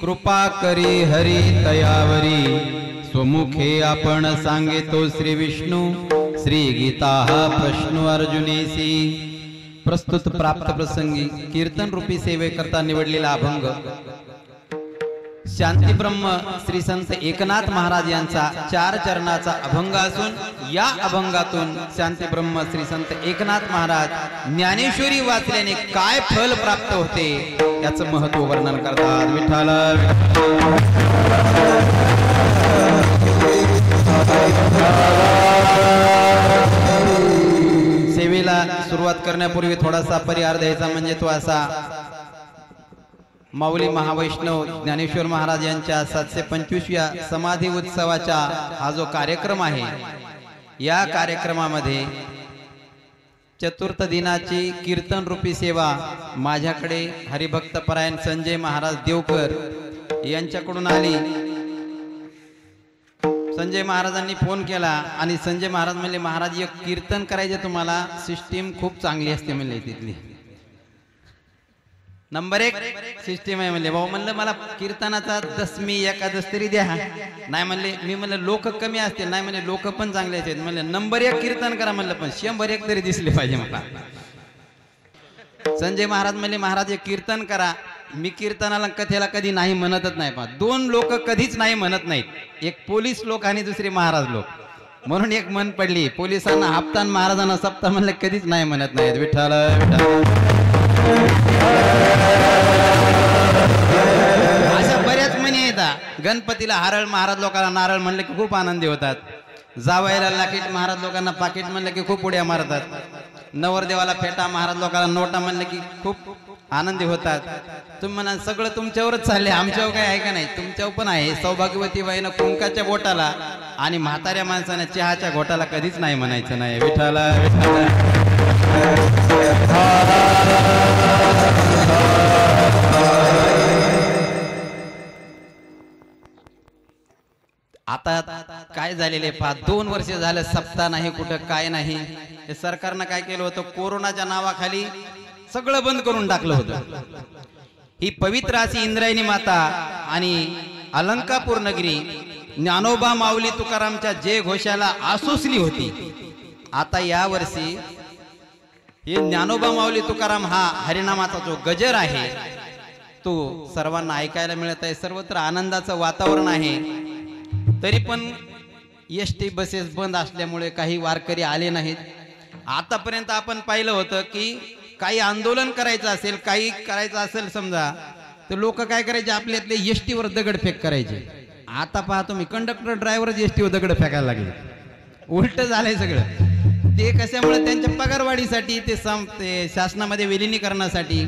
कृपा करी हरी तयावरी स्वमुखे आपण सांगेतो श्री विष्णू श्री गीता हा प्रश्न अर्जुनेसी। प्रस्तुत प्राप्त प्रसंगी कीर्तन रूपी सेवेकरता निवडलेला अभंग शांती ब्रह्म श्री संत एकनाथ महाराज यांचा 4 चरणाचा अभंग असून या अभंगातून शांती ब्रह्म श्री संत एकनाथ महाराज ज्ञानेश्वरी वाचल्याने काय फल प्राप्त होते याचं महत्व वर्णन करतात। विठ्ठल सेवेला सुरुवात करण्यापूर्वी थोडासा परिहार द्यायचा म्हणजे तो असा, माऊली महावैष्णव ज्ञानेश्वर महाराज यांच्या 725व्या समाधी उत्सवाचा हा जो कार्यक्रम आहे, या कार्यक्रमामध्ये चतुर्थ दिनाची कीर्तन रूपी सेवा माझ्याकडे हरिभक्त परायण संजय महाराज देवकर यांच्याकडून आली। संजय महाराजांनी फोन केला आणि संजय महाराज म्हणले, महाराज एक कीर्तन करायचे तुम्हाला, सिस्टीम खूप चांगली असते म्हणले, तिथली नंबर 1 सिस्टीम आहे म्हणले। भाऊ म्हणलं मला कीर्तनाचा दशमी एकादश तरी द्या। नाही म्हणले, मी म्हणलं लोक कमी असते, नाही म्हणले लोक पण चांगले आहेत म्हणले, नंबर 1 कीर्तन करा म्हणलं, पण 101 तरी दिसले पाहिजे मला। संजय महाराज म्हणले, महाराज एक कीर्तन करा। मी कीर्तनाला कथेला कधी नाही म्हणतच नाही, पण 2 लोक कधीच नाही म्हणत नाहीत, एक पोलीस लोक आणि दुसरे महाराज लोक, म्हणून एक मन पडली, पोलिसांना हप्ता आणि महाराजांना सप्ता म्हणलं कधीच नाही म्हणत नाहीत। विठ्ठल अशा बऱ्याच म्हणी येतात। गणपतीला हरळ महाराज लोकांना नारळ म्हणलं की खूप आनंदी होतात, जावयाला लाकीट महाराज लोकांना पाकिट म्हणलं की खूप उड्या मारतात, नवरदेवाला फेटा महाराज लोकांना नोटा म्हणलं की खूप आनंदी होतात। तुम्ही म्हणा सगळं तुमच्यावरच चालले, आमच्यावर काय आहे का नाही? तुमच्यावर पण आहे। सौभाग्यवती बाईनं कुंकाच्या बोटाला आणि म्हाताऱ्या माणसाने चहाच्या घोटाला कधीच नाही म्हणायचं नाही। विठ्ठल आता काय झालेले पहा, 2 वर्ष झालं सप्ताह नाही, कुठं काय नाही। हे सरकारनं काय केलं होतं, कोरोनाच्या नावाखाली सगळं बंद करून टाकलं होतं। ही पवित्र अशी इंद्रायणी माता आणि अलंकापूर नगरी ज्ञानोबा माऊली तुकारामच्या जय घोषाला आसोसली होती। आता या वर्षी हे ज्ञानोबा माऊली तुकाराम हा हरिनामाचा जो गजर आहे तो सर्वांना ऐकायला मिळत आहे, सर्वत्र आनंदाचं वातावरण आहे। तरी पण एसटी बसेस बंद असल्यामुळे काही वारकरी आले नाहीत। आतापर्यंत आपण पाहिलं होतं की काही आंदोलन करायचं असेल, काही करायचं असेल समजा, तर लोक काय करायचे, आपल्यातले एसटीवर दगडफेक करायचे। आता पहा तुम्ही, कंडक्टर ड्रायव्हरच एसटीवर दगड फेकायला लागले, उलट झालंय सगळं। ते कशामुळे, त्यांच्या पगारवाढीसाठी, ते शासनामध्ये विलिनीकरणासाठी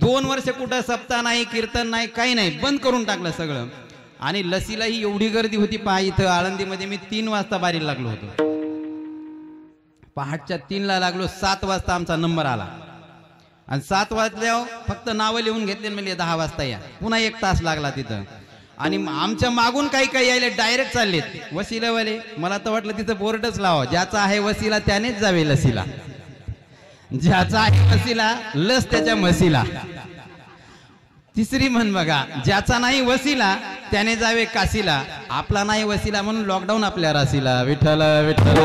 2 वर्ष कुठं सप्ताह नाही, कीर्तन नाही, काही नाही, बंद करून टाकलं सगळं। आणि लसीलाही एवढी गर्दी होती पहा, इथं आळंदीमध्ये मी 3 वाजता बारीला लागलो होतो, पहाटच्या 3ला लागलो, 7 वाजता आमचा नंबर आला आणि 7 वाजल्यावर फक्त नावं लिहून घेतले, म्हणजे 10 वाजता या, पुन्हा 1 तास लागला तिथं। आणि आमच्या मागून काही काही यायले डायरेक्ट चाललेत वसिलावाले, मला तर वाटलं तिथं बोर्डच लावा, ज्याचा आहे वसिला त्यानेच जावे लसीला, ज्याचा आहे वसिला लस त्याच्या म्हशीला। तिसरी म्हण बघा, ज्याचा नाही वसिला त्याने जावे काशीला, आपला नाही वसिला म्हणून लॉकडाऊन आपल्या राशीला। विठ्ठल विठ्ठल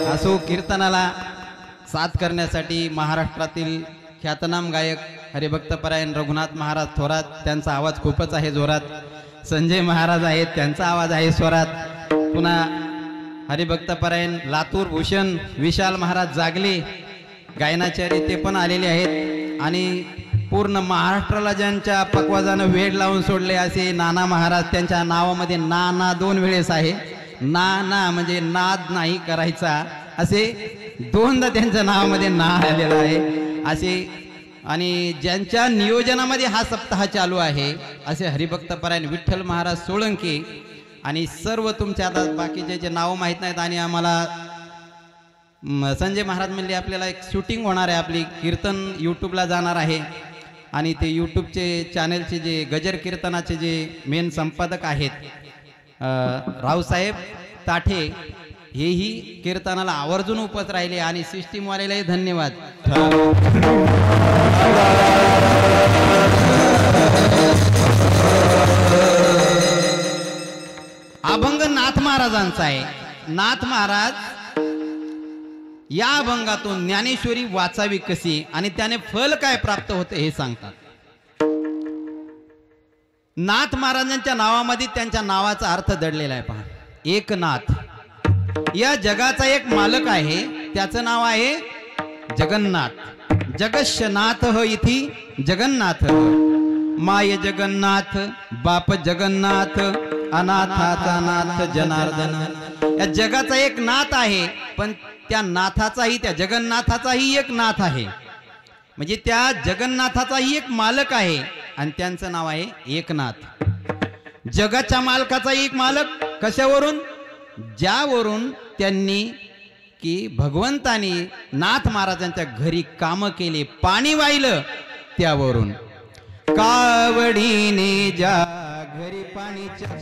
असो, कीर्तनाला साथ करण्यासाठी महाराष्ट्रातील ख्यातनाम गायक हरिभक्त परायण रघुनाथ महाराज थोरात, त्यांचा आवाज खूपच आहे जोरात। संजय महाराज आहेत, त्यांचा आवाज आहे स्वरात। पुन्हा हरिभक्त परायण लातूर भूषण विशाल महाराज जागले गायनाचार्य, ते पण आलेले आहेत। आणि पूर्ण महाराष्ट्राला ज्यांच्या पकवाजानं वेळ लावून सोडले असे नाना महाराज, त्यांच्या नावामध्ये ना 2 वेळेस आहे, ना म्हणजे नाद नाही करायचा, असे 2दा त्यांच्या नावामध्ये ना आलेला आहे असे। आणि ज्यांच्या नियोजनामध्ये हा सप्ताह चालू आहे असे हरिभक्त परायण विठ्ठल महाराज सोळंकी आणि सर्व तुमच्या, आता बाकीचे जे नाव माहीत नाहीत। आणि आम्हाला संजय महाराज म्हणले आपल्याला एक शूटिंग होणार आहे, आपली कीर्तन यूट्यूबला जाणार आहे आणि ते यूट्यूबचे चॅनलचे जे गजर कीर्तनाचे जे मेन संपादक आहेत रावसाहेब ताठे, हेही कीर्तनाला आवर्जून उपस्थित राहिले आणि सिस्टीम वालेलाही धन्यवाद. अभंग नाथ महाराजांचा आहे. नाथ महाराज या अभंगातून ज्ञानेश्वरी वाचावी कशी आणि त्याने फल काय प्राप्त होते हे सांगतात. नाथ महाराजांच्या नावामध्ये त्यांच्या नावाचा अर्थ दडलेला आहे. पहा, एकनाथ. या जगाचा एक मालक आहे, त्याचं नाव आहे जगन्नाथ. जगस्य नाथ इति जगन्नाथ. माय जगन्नाथ, बाप जगन्नाथ, अनाथाचा नाथ जनार्दन. या जगाचा एक नाथ आहे, पण त्या नाथाचाही, त्या जगन्नाथाचाही एक नाथ आहे. म्हणजे त्या जगन्नाथाचाही एक मालक आहे आणि त्यांचं नाव आहे एकनाथ. जगाच्या मालकाचा एक मालक कशावरून? ज्यावरून त्यांनी की भगवंतानी नाथ महाराजांच्या घरी काम केले, पाणी वाहिलं, त्यावरून. कावडीने ज्या घरी पाणीच्या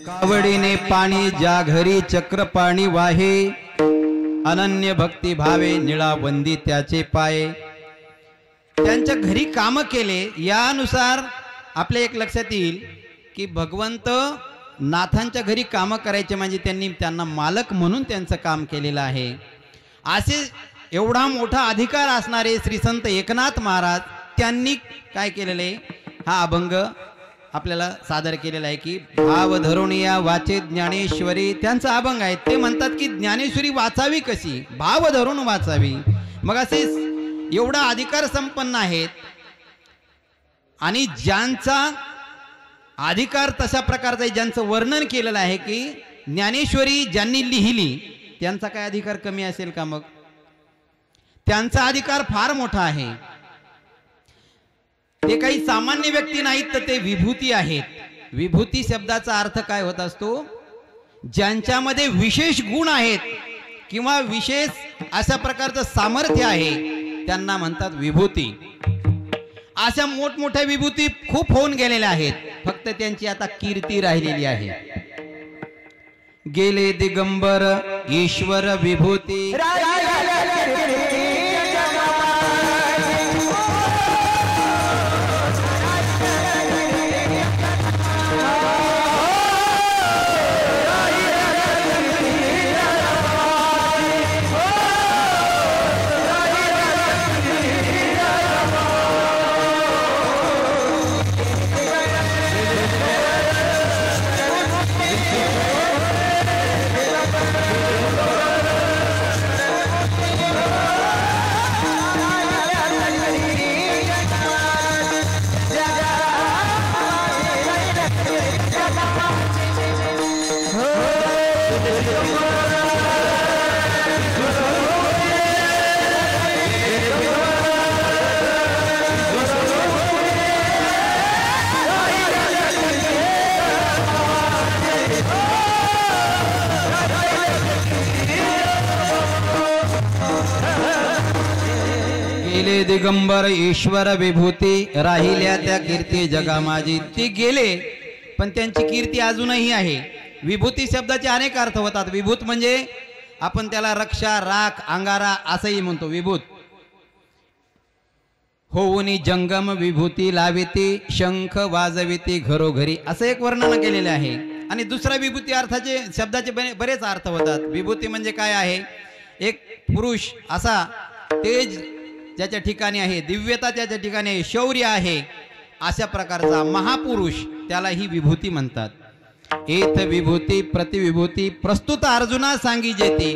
कावडीने पाणी ज्या घरी चक्र पाणी वाहे, अनन्य भक्ती भावे निळा वंदी त्याचे पाये. त्यांच्या घरी काम केले. यानुसार आपल्या एक लक्षात येईल की भगवंत नाथांच्या घरी काम करायचे म्हणजे त्यांना मालक म्हणून त्यांचं काम केलेलं आहे. असे एवढा मोठा अधिकार असणारे श्री संत एकनाथ महाराज त्यांनी काय केलेले, हा अभंग आपल्याला सादर केलेला आहे की भाव धरून या वाचे ज्ञानेश्वरी. त्यांचा अभंग आहे. ते म्हणतात की ज्ञानेश्वरी वाचावी कशी, भाव धरून वाचावी. मग असे एवढा अधिकार संपन्न आहेत आणि ज्यांचा अधिकार तशा प्रकारचा आहे, ज्यांचं वर्णन केलेलं आहे की ज्ञानेश्वरी ज्यांनी लिहिली त्यांचा काय अधिकार कमी असेल का? मग त्यांचा अधिकार फार मोठा आहे. ते काही सामान्य व्यक्ती नाहीत, तर ते विभूती आहेत. विभूती शब्दाचा अर्थ काय होत असतो? ज्यांच्यामध्ये विशेष गुण आहेत किंवा विशेष अशा प्रकारचं सामर्थ्य आहे त्यांना म्हणतात विभूती. अशा मोठमोठ्या विभूती खूप होऊन गेलेल्या आहेत, फक्त त्यांची आता कीर्ती राहिलेली आहे. गेले दिगंबर ईश्वर विभूती, दिगंबर ईश्वर विभूती, राहिल्या त्या कीर्ती जगा माझी. ते गेले पण त्यांची कीर्ती अजूनही आहे. विभूती शब्दाचे अनेक अर्थ होतात. विभूत म्हणजे आपण त्याला रक्षा, राख, अंगारा असंही म्हणतो. विभूत होऊनी जंगम विभूती लाविती शंख वाजविती घरोघरी असं एक वर्णन केलेले आहे। आणि दुसरा विभूती अर्थाचे शब्दाचे बरेच अर्थ होतात। विभूती म्हणजे काय आहे? एक पुरुष असा तेज ज्याच्या ठिकाणी आहे, दिव्यता ज्याच्या ठिकाणी आहे, शौर्य आहे, अशा प्रकारचा महापुरुष त्याला ही विभूती म्हणतात। एथ विभूती प्रतिविभूती प्रस्तुत अर्जुना सांगी जेते,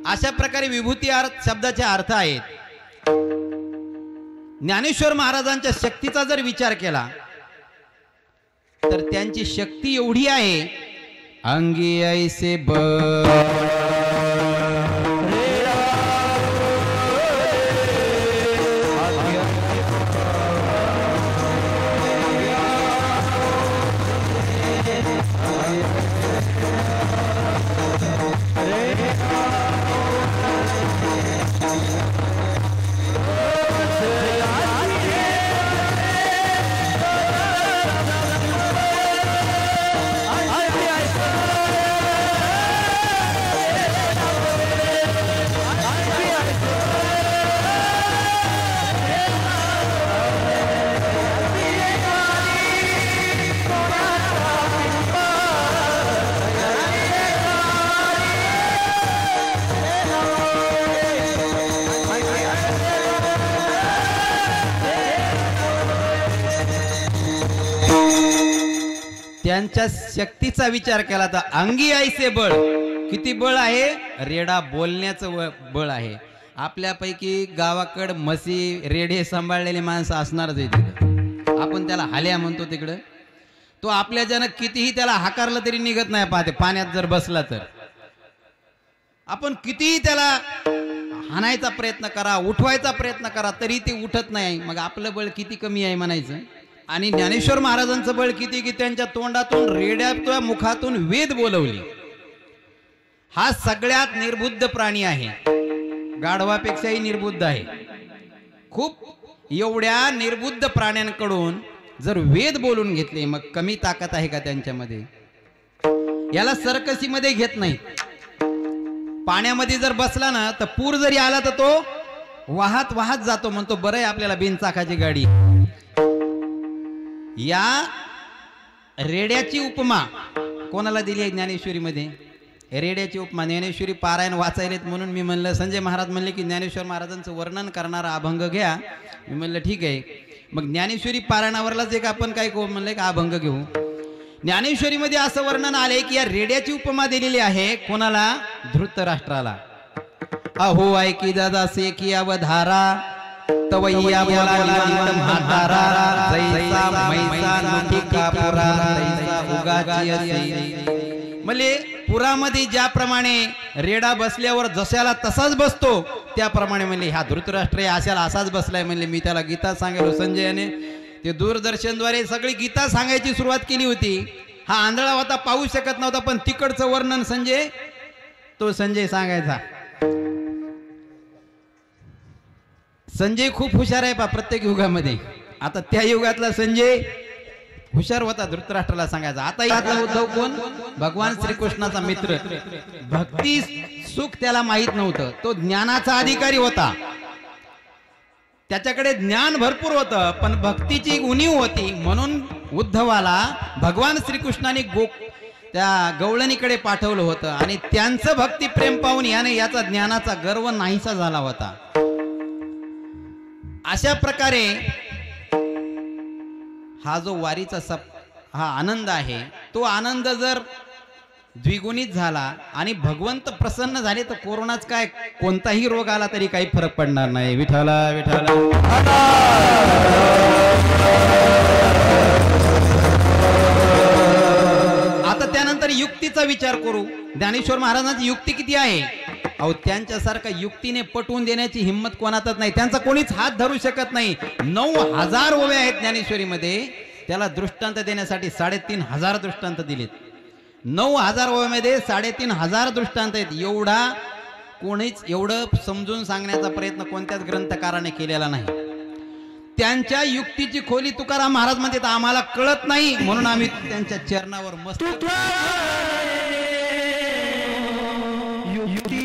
अशा प्रकारे विभूती शब्दाचे अर्थ आहेत। ज्ञानेश्वर महाराजांच्या शक्तीचा जर विचार केला तर त्यांची शक्ती एवढी आहे, अंगी ऐसे त्यांच्या शक्तीचा विचार केला तर अंगी ऐसे बळ, किती बळ आहे? रेडा बोलण्याचं बळ आहे। आपल्यापैकी गावाकड म्हशी रेडे सांभाळलेले माणसं असणारच आहे तिकडं, आपण त्याला हाल्या म्हणतो तिकडं। तो आपल्या जन कितीही त्याला हाकारलं तरी निघत नाही, पाहते पाण्यात जर बसला तर आपण कितीही त्याला हाणायचा प्रयत्न करा, उठवायचा प्रयत्न करा, तरी ते उठत नाही। मग आपलं बळ किती कमी आहे म्हणायचं। आणि ज्ञानेश्वर महाराजांचं बळ किती की त्यांच्या तोंडातून रेड्याच्या मुखातून वेद बोलवले। हा सगळ्यात निर्बुद्ध प्राणी आहे, गाढवापेक्षाही निर्बुद्ध आहे खूप। एवढ्या निर्बुद्ध प्राण्यांकडून जर वेद बोलून घेतले, मग कमी ताकद आहे का त्यांच्यामध्ये? याला सर्कसीमध्ये घेत नाही। पाण्यामध्ये जर बसला ना तर पूर जरी आला तर तो वाहत वाहत जातो, म्हणतो बरं आहे आपल्याला बिनचाकाची गाडी। या रेड्याची उपमा कोणाला दिली आहे ज्ञानेश्वरीमध्ये? रेड्याची उपमा ज्ञानेश्वरी पारायण वाचायलेत म्हणून मी म्हणलं, संजय महाराज म्हणले की ज्ञानेश्वर महाराजांचं वर्णन करणारा अभंग घ्या। मी म्हणलं ठीक आहे, मग ज्ञानेश्वरी पारायणावरलाच एक आपण काय म्हणलं का अभंग घेऊ। ज्ञानेश्वरीमध्ये असं वर्णन आले की या रेड्याची उपमा दिलेली आहे कोणाला? धृतराष्ट्राला। अहो ऐकी दादा से की अवधारा तवैया बोला म्हातारा, जैसा मैसा नुठी कापुरा, जैसा उगाची असे। म्हणजे पुरामध्ये ज्याप्रमाणे रेडा बसल्यावर जशाला तसाच बसतो, त्याप्रमाणे म्हणले ह्या धृतराष्ट्र अशाला असाच बसलाय। म्हणले मी त्याला गीता सांगितलं संजयाने, ते दूरदर्शनद्वारे सगळी गीता सांगायची सुरुवात केली होती। हा आंधळा होता, पाहू शकत नव्हता, पण तिकडचं वर्णन संजय सांगायचा। संजय खूप हुशार आहे पा प्रत्येक युगामध्ये। आता त्या युगातला संजय हुशार होता, धृतराष्ट्राला सांगायचा। आता उद्धव कोण? भगवान श्रीकृष्णाचा मित्र। भक्ती सुख त्याला माहित नव्हतं, तो ज्ञानाचा अधिकारी होता, त्याच्याकडे ज्ञान भरपूर होतं, पण भक्तीची उणीव होती। म्हणून उद्धवाला भगवान श्रीकृष्णाने त्या गवळणीकडे पाठवलं होतं, आणि त्यांचं भक्ती प्रेम पाहून याने याचा ज्ञानाचा गर्व नाहीसा झाला होता। अशा प्रकारे हा जो वारीचा हा आनंद आहे, तो आनंद जर द्विगुणित झाला आणि भगवंत प्रसन्न झाले तर कोरोनाच काय, कोणताही रोग आला तरी काही फरक पडणार नाही। विठ्ठला विठ्ठला। आता त्यानंतर युक्तीचा विचार करू। ज्ञानेश्वर महाराजांची युक्ती किती आहे? अहो त्यांच्यासारखा युक्तीने पटवून देण्याची हिंमत कोणातच नाही, त्यांचा कोणीच हात धरू शकत नाही। 9000 ओव्या आहेत ज्ञानेश्वरीमध्ये, त्याला दृष्टांत देण्यासाठी 3500 दृष्टांत दिलेत। 9000 ओव्यामध्ये 3500 दृष्टांत आहेत। एवढं समजून सांगण्याचा प्रयत्न कोणत्याच ग्रंथकाराने केलेला नाही। त्यांच्या युक्तीची खोली तुकाराम महाराज म्हणतात आम्हाला कळत नाही, म्हणून आम्ही त्यांच्या चरणावर मस्त युक्ती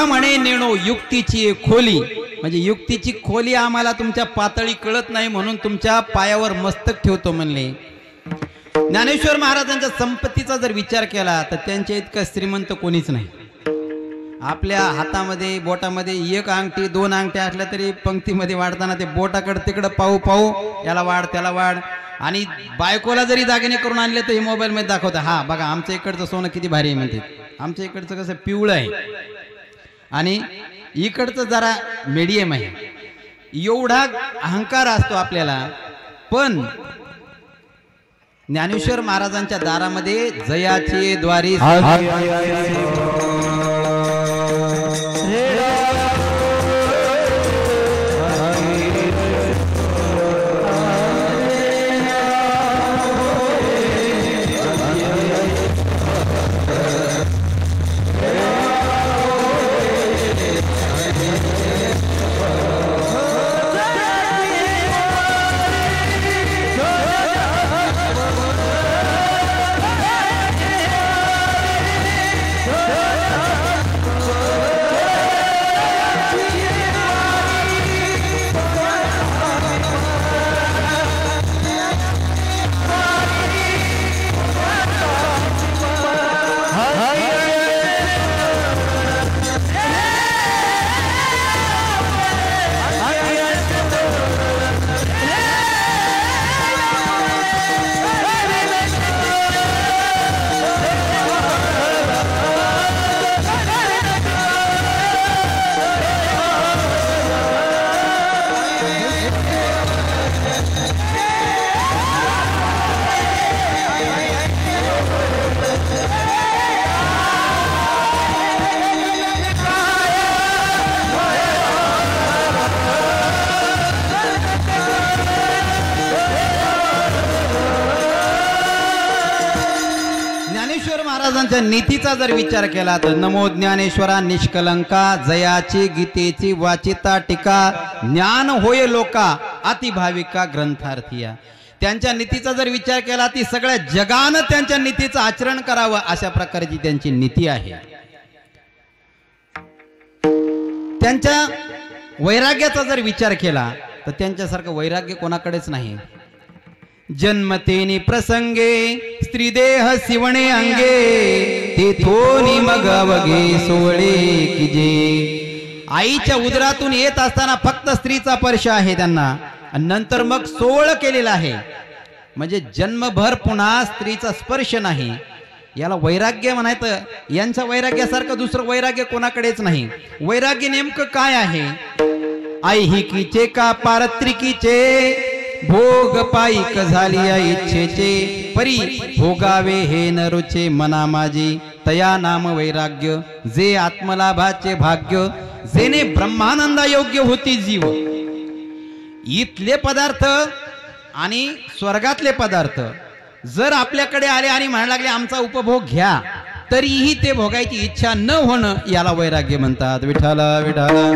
म्हणे नेणो युक्तीची खोली, म्हणजे युक्तीची खोली आम्हाला तुमच्या पातळी कळत नाही म्हणून तुमच्या पायावर मस्तक ठेवतो म्हणले. ज्ञानेश्वर महाराजांच्या संपत्तीचा जर विचार केला तर त्यांच्या इतका श्रीमंत कोणीच नाही. आपल्या हातामध्ये बोटामध्ये एक अंगठी दोन अंगठ्या असल्या तरी पंक्तीमध्ये वाढताना ते बोटाकडे तिकडं पाहू पाहू याला वाढ त्याला वाढ, आणि बायकोला जरी दागिने करून आणले तर हे मोबाईल मध्ये दाखवतात, हा बघा आमच्या इकडचं सोनं किती भारी आहे म्हणते. आमच्या इकडचं कसं पिवळं आहे आणि इकडचं जरा मीडियम आहे. एवढा अहंकार असतो आपल्याला. पण ज्ञानेश्वर महाराजांच्या दारामध्ये जयाचे द्वारी महाराजांच्या नीतीचा जर विचार केला तर नमो ज्ञानेश्वरा निष्कलंका जयाची गीतेची वाचिता टीका ज्ञान होय लोका अतिभाविका ग्रंथार्थिया. त्यांच्या नीतीचा जर विचार केला ती सगळ्या जगानं त्यांच्या नीतीचं आचरण करावं अशा प्रकारची त्यांची नीती आहे. त्यांच्या वैराग्याचा जर विचार केला तर त्यांच्यासारखं वैराग्य कोणाकडेच नाही. जन्मतेनी प्रसंगे स्त्रीदेह शिवणे अंगे तेथोनी मग अवघे सोळे किजे. आईच्या उदरातून येत असताना फक्त स्त्रीचा स्पर्श आहे त्यांना, आणि नंतर मग सोळ केलेला आहे. म्हणजे जन्मभर पुन्हा स्त्रीचा स्पर्श नाही. याला वैराग्य म्हणायचं. यांच्या वैराग्यासारखं दुसरं वैराग्य कोणाकडेच नाही. वैराग्य नेमकं काय आहे? ऐहिकीचे का पारत्रिकीचे भोग पाईक झाली इच्छेचे परी भोगावे हे नरुचे मना माझी तया नाम वैराग्य जे आत्मलाभाचे भाग्य जेने ब्रह्मानंदा योग्य होती जीव. इथले पदार्थ आणि स्वर्गातले पदार्थ जर आपल्याकडे आले आणि म्हणायला लागले आमचा उपभोग घ्या तरीही ते भोगायची इच्छा न होणं याला वैराग्य म्हणतात. विठाला विठाला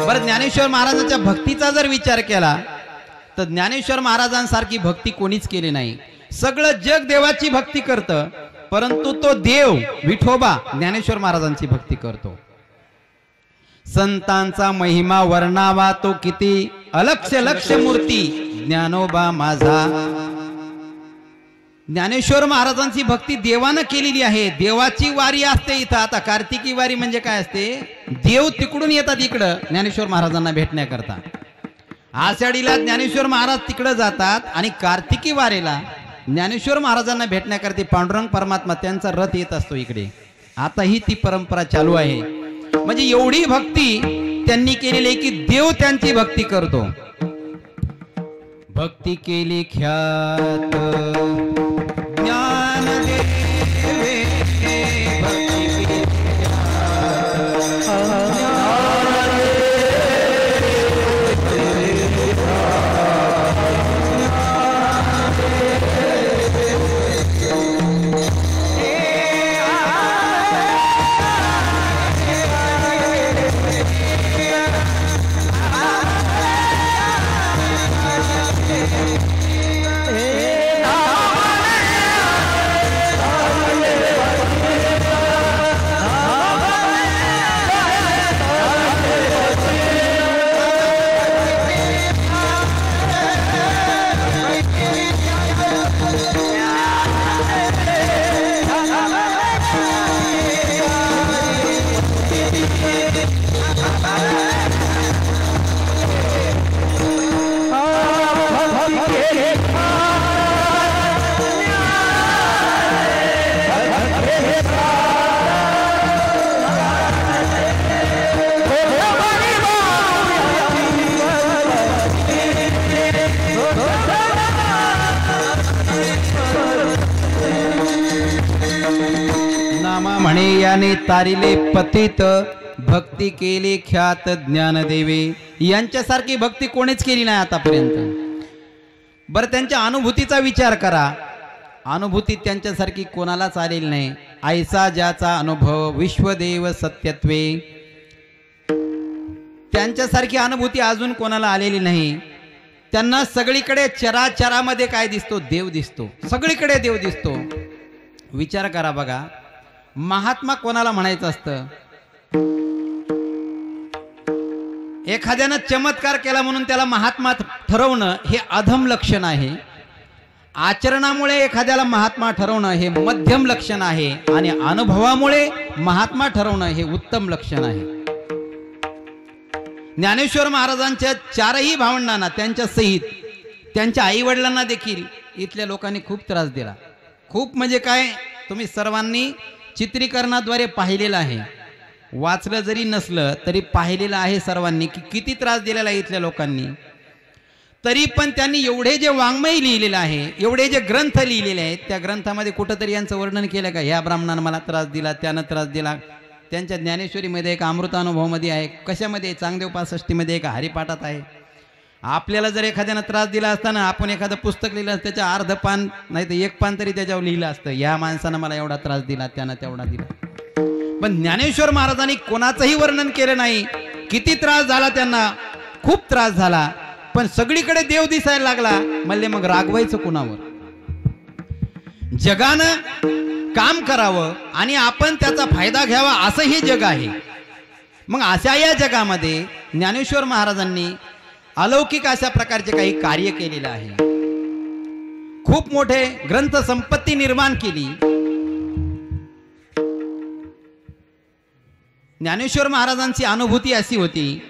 बरं. ज्ञानेश्वर महाराजांच्या भक्तीचा जर विचार केला तर ज्ञानेश्वर महाराजांसारखी भक्ती कोणीच केली नाही. सगळं जग देवाची भक्ती करतं परंतु तो देव विठोबा ज्ञानेश्वर महाराजांची भक्ती करतो. संतांचा महिमा वर्णावा तो किती अलक्ष लक्ष मूर्ती ज्ञानोबा माझा. ज्ञानेश्वर महाराजांची भक्ती देवानं केलेली आहे. देवाची वारी असते इथं. आता कार्तिकी वारी म्हणजे काय असते? देव तिकडून येतात इकडं ज्ञानेश्वर महाराजांना भेटण्याकरता. आषाढीला ज्ञानेश्वर महाराज तिकडं जातात आणि कार्तिकी वारीला ज्ञानेश्वर महाराजांना भेटण्याकरता पांडुरंग परमात्मा त्यांचा रथ येत असतो इकडे. आता ही ती परंपरा चालू आहे. म्हणजे एवढी भक्ती त्यांनी केलेली आहे की देव त्यांची भक्ती करतो. भक्ती केली ख्यात ज्ञान देवे भक्ती केली ख्यात ज्याने तारिले पतित भक्ती केली ख्यात ज्ञानदेवे. यांच्यासारखी भक्ती कोणीच केली नाही आतापर्यंत. बरं त्यांच्या अनुभूतीचा विचार करा. अनुभूती त्यांच्यासारखी कोणालाच आलेली नाही. ऐसा ज्याचा अनुभव विश्वदेव सत्यत्वे. त्यांच्यासारखी अनुभूती अजून कोणाला आलेली नाही. त्यांना सगळीकडे चराचरामध्ये काय दिसतो? देव दिसतो. सगळीकडे देव दिसतो. विचार करा बघा, महात्मा कोणाला म्हणायचं असतं? एखाद्यानं चमत्कार केला म्हणून त्याला महात्मा ठरवणं हे अधम लक्षण आहे. आचरणामुळे एखाद्याला महात्मा ठरवणं हे मध्यम लक्षण आहे आणि अनुभवामुळे महात्मा ठरवणं हे उत्तम लक्षण आहे. ज्ञानेश्वर महाराजांच्या चारही भावंडांना त्यांच्या सहित त्यांच्या आई वडिलांना देखील इथल्या लोकांनी खूप त्रास दिला. खूप म्हणजे काय, तुम्ही सर्वांनी चित्रीकरणाद्वारे पाहिलेलं आहे. वाचलं जरी नसलं तरी पाहिलेलं आहे सर्वांनी की किती त्रास दिलेला आहे इथल्या लोकांनी. तरी पण त्यांनी एवढे जे वाङ्मय लिहिलेलं आहे, एवढे जे ग्रंथ लिहिलेले आहेत, त्या ग्रंथामध्ये कुठंतरी यांचं वर्णन केलं का? ह्या ब्राह्मणानं मला त्रास दिला, त्यानं त्रास दिला. त्यांच्या ज्ञानेश्वरीमध्ये एक अमृतानुभवमध्ये आहे. कशामध्ये? चांगदेव 65मध्ये एक हरिपाठात आहे. आपल्याला जर एखाद्यानं त्रास दिला असताना आपण एखादं पुस्तक लिहिलं असतं, त्याच्या अर्ध पान नाही तर एक पान तरी त्याच्यावर लिहिलं असतं, या माणसानं मला एवढा त्रास दिला, त्यानं तेवढा दिला. पण ज्ञानेश्वर महाराजांनी कोणाचंही वर्णन केलं नाही. किती त्रास झाला त्यांना, खूप त्रास झाला. पण सगळीकडे देव दिसायला लागला. म्हणले मग रागवायचं कुणावर? जगानं काम करावं आणि आपण त्याचा फायदा घ्यावा असं हे जग आहे. मग अशा या जगामध्ये ज्ञानेश्वर महाराजांनी अलौकिक अशा प्रकारचे काही कार्य केलेलं आहे. खूप मोठे ग्रंथ संपत्ती निर्माण केली. ज्ञानेश्वर महाराजांची अनुभूती अशी होती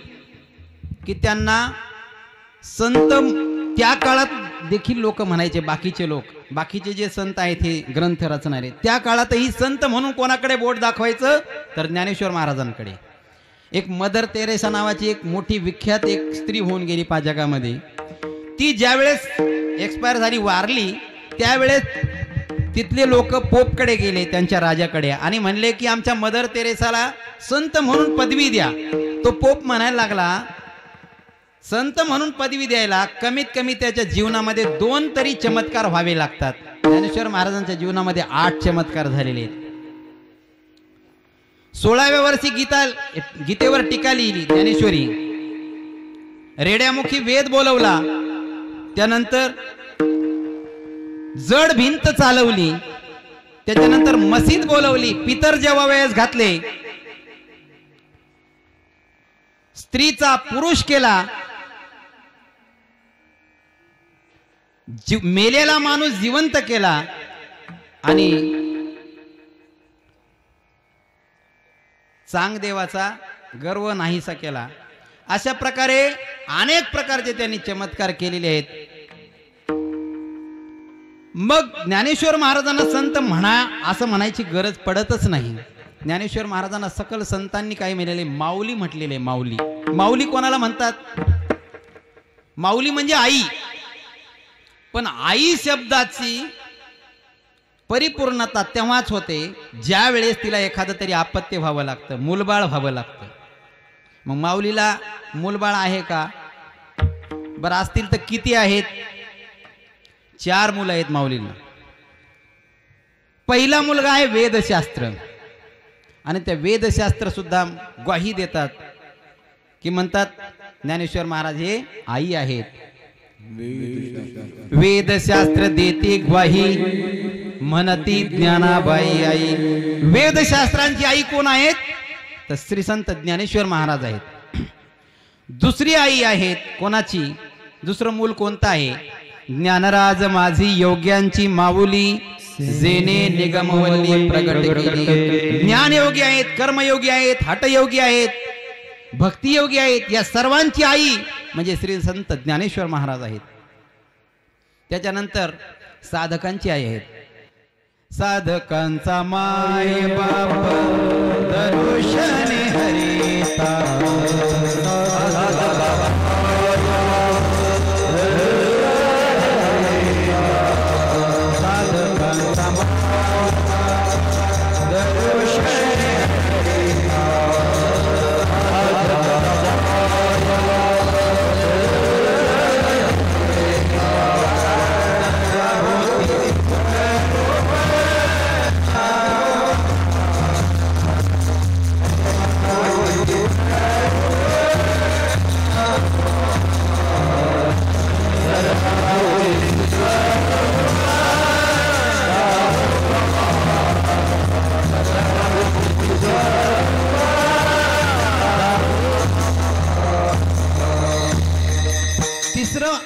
की त्यांना संत त्या काळात देखील लोक म्हणायचे, बाकीचे लोक, बाकीचे जे संत आहेत हे ग्रंथ रचणारे, त्या काळातही संत म्हणून कोणाकडे बोट दाखवायचं? तर ज्ञानेश्वर महाराजांकडे. एक मदर तेरेसा नावाची एक मोठी विख्यात एक स्त्री होऊन गेली जगामध्ये. ती ज्यावेळेस एक्सपायर झाली, वारली, त्यावेळेस तिथले लोक पोपकडे गेले, त्यांच्या राजाकडे, आणि म्हणले की आमच्या मदर तेरेसाला संत म्हणून पदवी द्या. तो पोप म्हणायला लागला, संत म्हणून पदवी द्यायला कमीत कमी त्याच्या जीवनामध्ये 2 तरी चमत्कार व्हावे लागतात. ज्ञानेश्वर महाराजांच्या जीवनामध्ये 8 चमत्कार झालेले आहेत. 16व्या वर्षी गीतेवर टीका लिहिली ज्ञानेश्वरी. रेड्यामुखी वेद बोलवला. त्यानंतर जड भिंत चालवली. त्याच्यानंतर मस्जिद बोलवली. पितर जेव्हा वेळेस घातले. स्त्रीचा पुरुष केला. मेलेला माणूस जिवंत केला आणि चांगदेवाचा गर्व नाहीसा केला. अशा प्रकारे अनेक प्रकारचे त्यांनी चमत्कार केलेले आहेत. मग ज्ञानेश्वर महाराजांना संत म्हणा असं म्हणायची गरज पडतच नाही. ज्ञानेश्वर महाराजांना सकल संतांनी काय म्हणलेले? माऊली म्हटलेले. माऊली. माऊली कोणाला म्हणतात? माऊली म्हणजे आई. पण आई शब्दाची परिपूर्णता तेव्हाच होते ज्या वेळेस तिला एखादं तरी आपत्य व्हावं लागतं, मूलबाळ व्हावं लागतं. मग माऊलीला मूलबाळ आहे का? बरं असतील तर किती आहेत? 4 मुलं आहेत माऊलीला. पहिला मुलगा आहे वेदशास्त्र, आणि त्या वेदशास्त्र सुद्धा ग्वाही देतात की म्हणतात ज्ञानेश्वर महाराज हे आई आहेत. वेदशास्त्र देते ग्वाही म्हणती ज्ञानाबाई आई. वेदशास्त्रांची आई कोण आहेत? तर श्री संत ज्ञानेश्वर महाराज आहेत. दुसरी आई आहेत कोणाची? दुसरं मूल कोणतं आहे? ज्ञानराज माझी योग्यांची माऊली जेने निगमवल्ली प्रगट केली. ज्ञानयोगी आहेत, कर्मयोगी आहेत, हठयोगी आहेत, भक्तियोगी आहेत. या सर्वांची आई म्हणजे श्री संत ज्ञानेश्वर महाराज आहेत. त्याच्यानंतर साधकांची आई आहेत. साधकांचा माय बाप दर्शने हरिता. साधकांचा माय दर्शने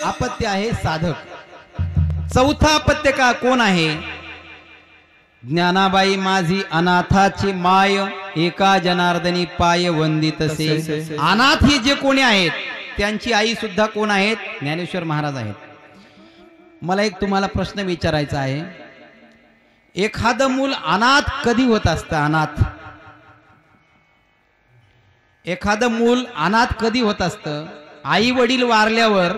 अपत्य आहे साधक. चौथा अपत्य का कोण आहे? ज्ञानाबाई माझी अनाथाची माय, एका जनार्दनी पाय वंदितसे. अनाथ हे जे कोणी आहेत त्यांची आई सुद्धा कोण आहेत? ज्ञानेश्वर महाराज आहेत. मला एक तुम्हाला प्रश्न विचारायचा आहे. एखादं मूल अनाथ कधी होत असतं? अनाथ एखादं मूल अनाथ कधी होत असतं? आई वडील वारल्यावर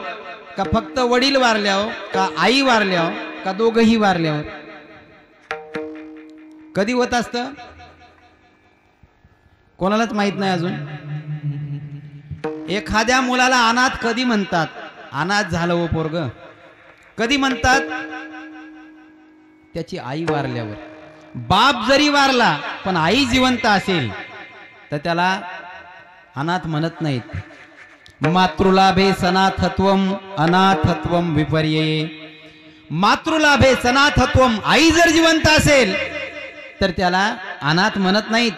का फक्त वडील वारल्यावर का आई वारल्यावर का दोघही वारल्यावर? कधी होत असतं? कोणालाच माहित नाही अजून. एखाद्या मुलाला अनाथ कधी म्हणतात? अनाथ झालं हो पोरग कधी म्हणतात? त्याची आई वारल्यावर. बाप जरी वारला पण आई जिवंत असेल तर त्याला अनाथ म्हणत नाहीत. मातृलाभे सनाथत्वम अनाथत्वम विपर्यये. मातृलाभे सनाथत्वम. आई जर जिवंत असेल तर त्याला अनाथ म्हणत नाहीत,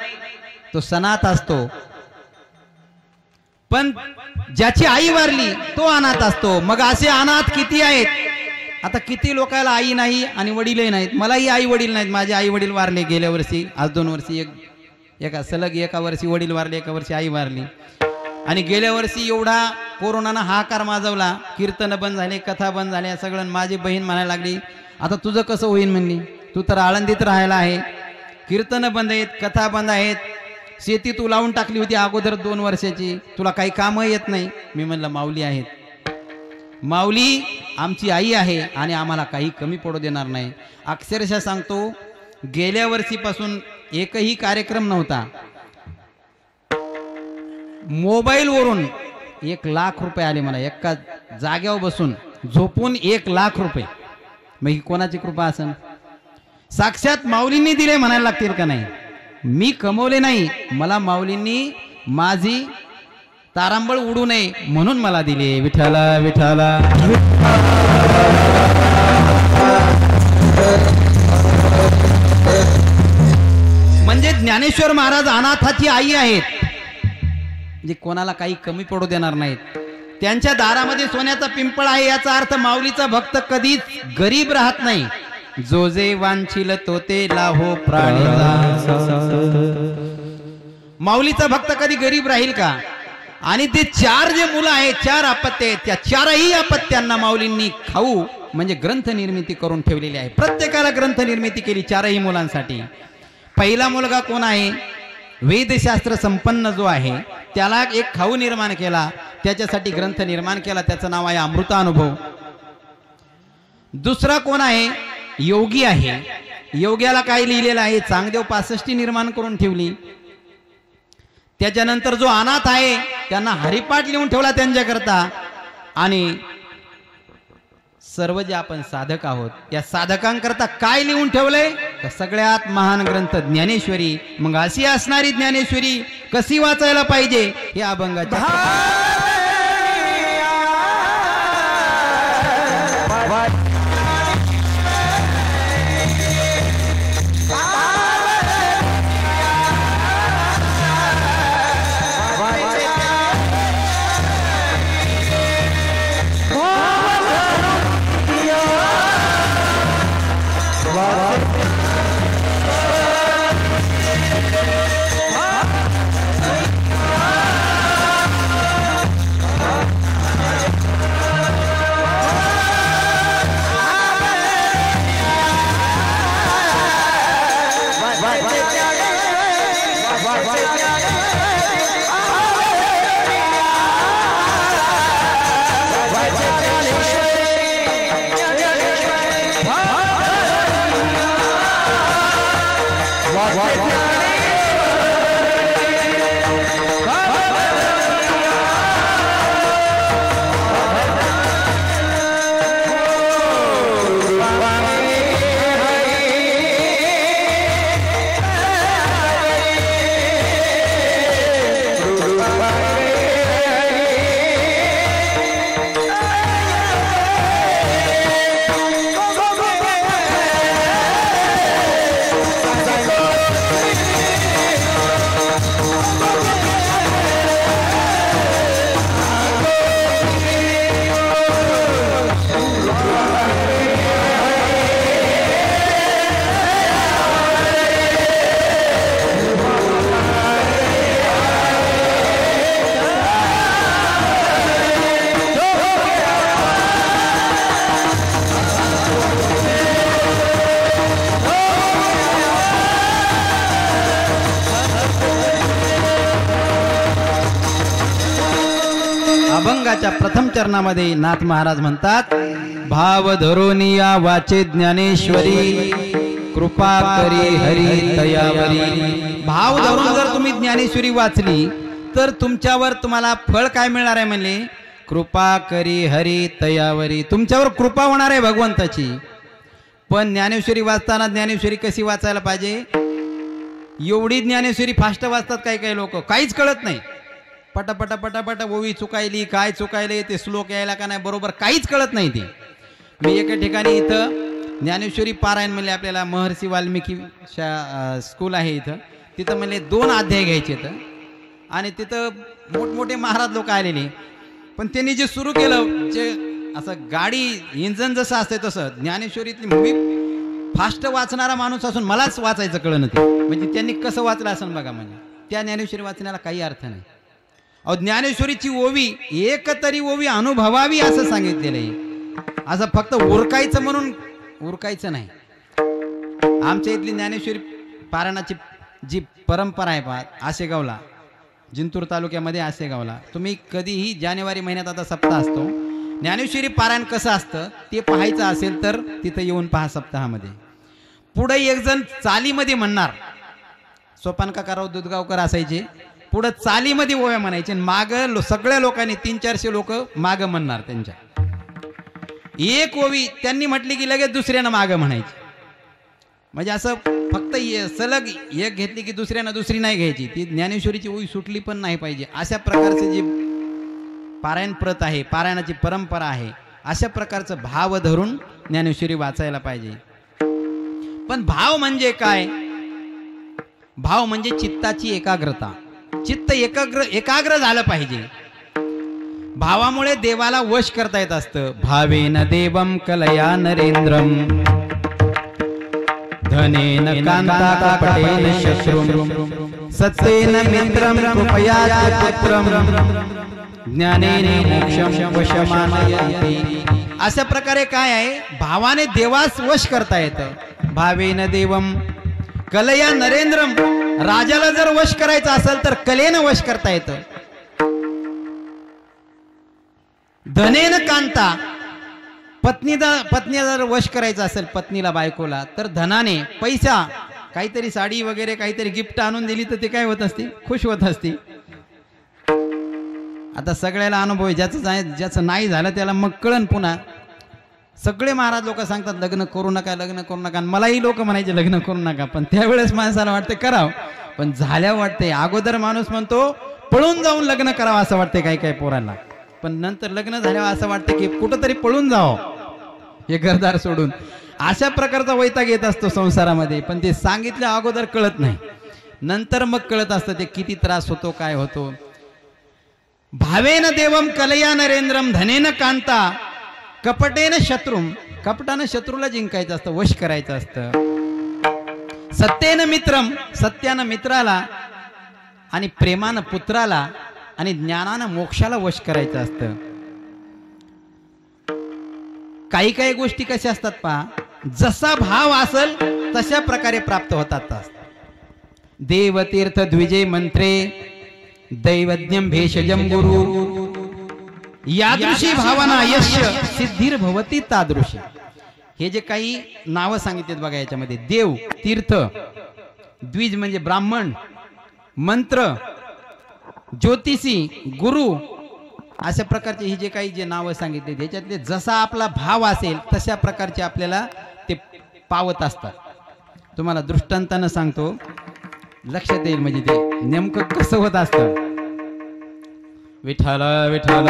तो सनाथ असतो. पण ज्याची आई वारली तो अनाथ असतो. मग असे अनाथ किती आहेत? आता किती लोकांना आई नाही आणि वडीलही नाहीत. मलाही आई वडील नाहीत. माझे आई वडील वारले गेल्या वर्षी. आज 2 वर्षी एका सलग एका वर्षी वडील वारले, एका वर्षी आई वारली. आणि गेल्या वर्षी एवढा कोरोनानं हाकार माजवला, कीर्तन बंद झाले, कथा बंद झाल्या सगळं. माझी बहीण म्हणायला लागली आता तुझं कसं होईल म्हणली, तू तर आळंदीत राहायला आहे, कीर्तन बंद आहेत, कथा बंद आहेत, शेती तू लावून टाकली होती अगोदर 2 वर्षाची, तुला काही कामं येत नाही. मी म्हणलं माऊली आहेत, माऊली आमची आई आहे आणि आम्हाला काही कमी पडू देणार नाही. अक्षरशः सांगतो गेल्या वर्षीपासून एकही कार्यक्रम नव्हता. मोबाईल वरून 1 लाख रुपये आले मला एका जाग्यावर बसून झोपून. 1 लाख रुपये. मग ही कोणाची कृपा असेल? साक्षात माऊलींनी दिले म्हणायला लागतील का नाही? मी कमवले नाही, मला माऊलींनी माझी तारांबळ उडू नये म्हणून मला दिले. विठ्ठला विठ्ठला. म्हणजे ज्ञानेश्वर महाराज अनाथाची आई आहेत, म्हणजे कोणाला काही कमी पडू देणार नाहीत. त्यांच्या दारामध्ये सोन्याचा पिंपळ आहे. याचा अर्थ माऊलीचा भक्त कधीच गरीब राहत नाही. जो जे वांछिल तो ते लाहो प्राणीला. माऊलीचा भक्त कधी गरीब राहील का? आणि ते 4 जे मुलं आहेत, 4 अपत्य आहेत, त्या 4ही अपत्यांना माऊलींनी खाऊ म्हणजे ग्रंथ निर्मिती करून ठेवलेली आहे. प्रत्येकाला ग्रंथ निर्मिती केली 4ही मुलांसाठी. पहिला मुलगा कोण आहे? वेदशास्त्र संपन्न जो आहे त्याला एक खाऊ निर्माण केला, त्याच्यासाठी ग्रंथ निर्माण केला, त्याचं नाव आहे अमृतानुभव. दुसरा कोण आहे? योगी आहे. योग्याला काय लिहिलेलं आहे? चांगदेव 65 निर्माण करून ठेवली. त्याच्यानंतर जो अनाथ आहे त्यांना हरिपाठ लिहून ठेवला त्यांच्याकरता. आणि सर्व जे आपण साधक आहोत त्या साधकांकरता काय लिहून ठेवलंय? तर सगळ्यात महान ग्रंथ ज्ञानेश्वरी. मग अशी असणारी ज्ञानेश्वरी कशी वाचायला पाहिजे हे अभंगाच्या अभंगाच्या प्रथम चरणामध्ये नाथ महाराज म्हणतात, भाव धरोनिया वाचे ज्ञानेश्वरी, कृपा करी हरी तयावरी. भाव धरून जर तुम्ही ज्ञानेश्वरी वाचली तर तुमच्यावर तुम्हाला फळ काय मिळणार आहे म्हणले, कृपा करी हरी तयावरी. तुमच्यावर कृपा होणार आहे भगवंताची. पण ज्ञानेश्वरी वाचताना ज्ञानेश्वरी कशी वाचायला पाहिजे, एवढी ज्ञानेश्वरी फास्ट वाचतात काही काही लोक, काहीच कळत नाही. पटापटा पटापटा ओवी चुकायली, काय चुकायले, ते श्लोक यायला का नाही बरोबर काहीच कळत नाही. ते मी एका ठिकाणी इथं ज्ञानेश्वरी पारायण म्हणले, आपल्याला महर्षी वाल्मिकी स्कूल आहे इथं, तिथं म्हणले 2 अध्याय घ्यायचे तर, आणि तिथं मोठमोठे महाराज लोक आलेले. पण त्यांनी जे सुरू केलं, जे असं गाडी इंजन जसं असते तसं ज्ञानेश्वरीतली, मी फास्ट वाचणारा माणूस असून मलाच वाचायचं कळलं ते. म्हणजे त्यांनी कसं वाचलं असं बघा. म्हणजे त्या ज्ञानेश्वरी वाचण्याला काही अर्थ नाही. अहो, ज्ञानेश्वरीची ओवी एक तरी ओवी अनुभवावी असं सांगितलेलं आहे. असं फक्त उरकायचं म्हणून उरकायचं नाही. आमच्या इथली ज्ञानेश्वरी पारायणाची जी परंपरा आहे पहा, आसेगावला, जिंतूर तालुक्यामध्ये आसेगावला, तुम्ही कधीही जानेवारी महिन्यात आता सप्ताह असतो, ज्ञानेश्वरी पारायण कसं असतं ते पाहायचं असेल तर तिथं येऊन पहा सप्ताहामध्ये. पुढे एक जण चालीमध्ये म्हणणार, सोपान काकाराव दुधगावकर असायचे, पुढे चालीमध्ये ओव्या म्हणायचे, माग सगळ्या लोकांनी 300-400 लोक माग म्हणणार. त्यांच्या एक ओवी त्यांनी म्हटली की लगेच दुसऱ्यानं माग म्हणायची. म्हणजे असं फक्त सलग एक घेतली की दुसऱ्यानं दुसरी नाही घ्यायची. ती ज्ञानेश्वरीची ओवी सुटली पण नाही पाहिजे. अशा प्रकारचे जे पारायण प्रत आहे, पारायणाची परंपरा आहे, अशा प्रकारचं भाव धरून ज्ञानेश्वरी वाचायला पाहिजे. पण भाव म्हणजे काय, भाव म्हणजे चित्ताची एकाग्रता. चित्त एकाग्र झालं पाहिजे. भावामुळे देवाला वश करता येत असतं. भावेन देवम कलया नरेंद्रम, धनेन कांता कपटेन शत्रुम, सत्येन मित्रम कृपया पुत्रम, ज्ञानेन मोक्षम वशमानयति. अशा प्रकारे काय आहे, भावाने देवास वश करता येतं. भावेन देवम कलया नरेंद्रम, राजाला जर वश करायचं असेल तर कलेनं वश करता येतं. धनेन कांता, पत्नीला जर वश करायचं असेल, पत्नीला बायकोला, तर धनाने, पैसा, काहीतरी साडी वगैरे काहीतरी गिफ्ट आणून दिली तर ते काय होत असते, खुश होत असते. आता सगळ्याला अनुभव आहे, ज्याचं नाही झालं त्याला मग कळण. पुन्हा सगळे महाराज लोक सांगतात लग्न करू नका, लग्न करू नका. मलाही लोक म्हणायचे लग्न करू नका, पण त्यावेळेस माणसाला वाटते करावं, पण झाल्या वाटते. अगोदर माणूस म्हणतो पळून जाऊन लग्न करावं असं वाटते काही काही पोरांना, पण नंतर लग्न झाल्यावर असं वाटतं की कुठंतरी पळून जावं हे घरदार सोडून. अशा प्रकारचा वैताग येत असतो संसारामध्ये. पण ते सांगितल्या अगोदर कळत नाही, नंतर मग कळत असतं ते किती त्रास होतो, काय होतो. भावेन देवम कलया नरेंद्रम, धनेन कांता कपटेन शत्रुम, कपटानं शत्रूला जिंकायचं असतं, वश करायचं असतं. सत्येन मित्रम, सत्यानं मित्राला, आणि प्रेमानं पुत्राला, आणि ज्ञानानं मोक्षाला वश करायचं असतं. काही काही गोष्टी कशा असतात पहा, जसा भाव असेल तशा प्रकारे प्राप्त होतात. देवतीर्थ द्विजय मंत्रे दैवज्ञम भेषजम गुरु, यादृशी भावना यश सिद्धीर भवती तादृशी. हे जे काही नावं सांगितलेत बघा याच्यामध्ये, देव, तीर्थ, द्विज म्हणजे ब्राह्मण, मंत्र, ज्योतिषी, गुरु, अशा प्रकारचे ही जे काही जे नावं सांगितले त्याच्यातले जसा आपला भाव असेल तशा प्रकारचे आपल्याला ते पावत असतात. तुम्हाला दृष्टांतानं सांगतो, लक्षात येईल म्हणजे ते नेमकं कसं होत असतं. विठ्ठल विठ्ठल